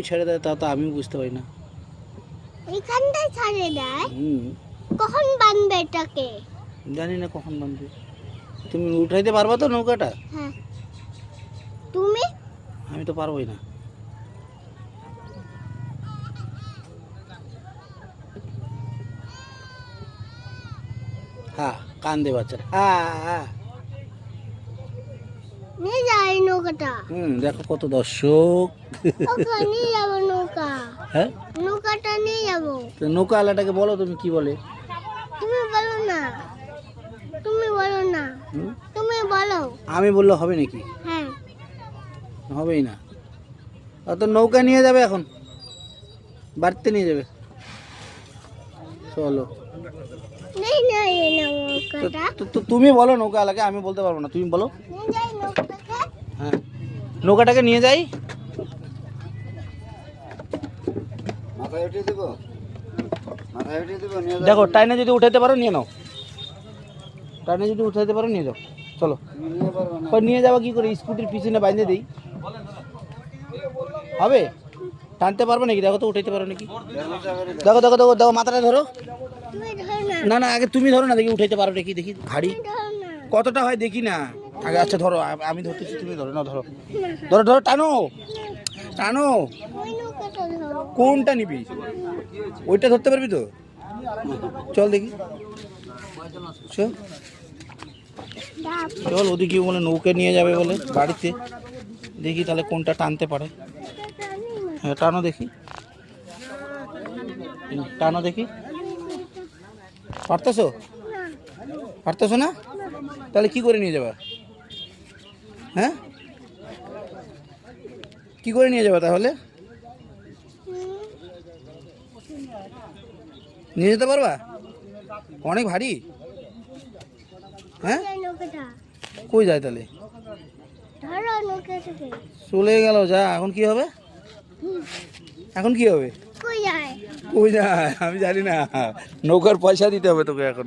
ছেড়ে দেয় তা তো আমি বুঝতে পারি না। এইখানটায় ছেড়ে দেয়। কখন বাঁধবে এটাকে? জানি না কখন বাঁধবে। তুমি উঠাইতে পারবা তো নৌকাটা? হ্যাঁ। তুমি? আমি তো পারবোই না। হ্যাঁ, কান্দে বাচ্চারা। হ্যাঁ। নিয়ে যাই নৌকাটা। দেখো কত দর্শক। ওকে নিয়ে যাবো নৌকা। হ্যাঁ, নৌকাটা নিয়ে যাবো। তো নৌকা আলাটাকে বলো তুমি কি বলে। তুমি বলো না। তুমি বলো না। তুমি বলো। আমি বললে হবে নাকি? হ্যাঁ। হবেই না। অত নৌকা নিয়ে যাবে এখন, বাড়িতে নিয়ে যাবে। চলো। নেই নেই নৌকাটা। তো তুমি বলো নৌকা আলাকে, আমি বলতে পারবো না, তুমি বলো। নিয়ে যাই নৌকাটাকে। হ্যাঁ, নৌকাটাকে নিয়ে যাই। মাথায় উঠিয়ে দেবো, মাথায় উঠিয়ে দেবো, নিয়ে যাও। দেখো টাইনে যদি উঠাইতে পারো নিয়ে নাও, টাইনে যদি উঠাইতে পারো নিয়ে যাও। চলো। নিয়ে পারবো না। ওই নিয়ে যাওয়া কি করে? স্কুটির পিছনে বাঁধে দিই, হবে? টানতে পারবো নাকি? দেখো তো উঠাইতে পারো নাকি? দেখো দেখো দেখো দেখো, মাথাটা ধরো। তুমি ধরো না। না না, আগে তুমি ধরো না, দেখি উঠাইতে পারো নাকি, দেখি ঘাড়ি ধরো না। কতটা হয় দেখি না আগে। আচ্ছা ধরো, আমি ধরতেছি, তুমি ধরো না, ধরো ধরো ধরো, টানো টানো। ওই নৌকাটা ধরো। কোনটা নিবি? ওইটা ধরতে পারবি তো? চল দেখি, চল ডাব। চল। ওদিকে বলে নৌকা নিয়ে যাবে বলে বাড়িতে, দেখি তাহলে কোনটা টানতে পারে। হ্যাঁ, টানো দেখি, টানো দেখি। পারতেছো? পারতেছো না? তাহলে কি করে নিয়ে যাবা? হ্যাঁ, কি করে নিয়ে যাবা তাহলে? নিয়ে যেতে পারবা? অনেক ভারী। হ্যাঁ, এই নৌকাটা কই যায় তাহলে? ধরো নৌকাটাকে। চলে গেল, যা। এখন কি হবে? এখন কি হবে? কই যায়? কই যায় আমি জানি না। নৌকার পয়সা দিতে হবে তোকে এখন।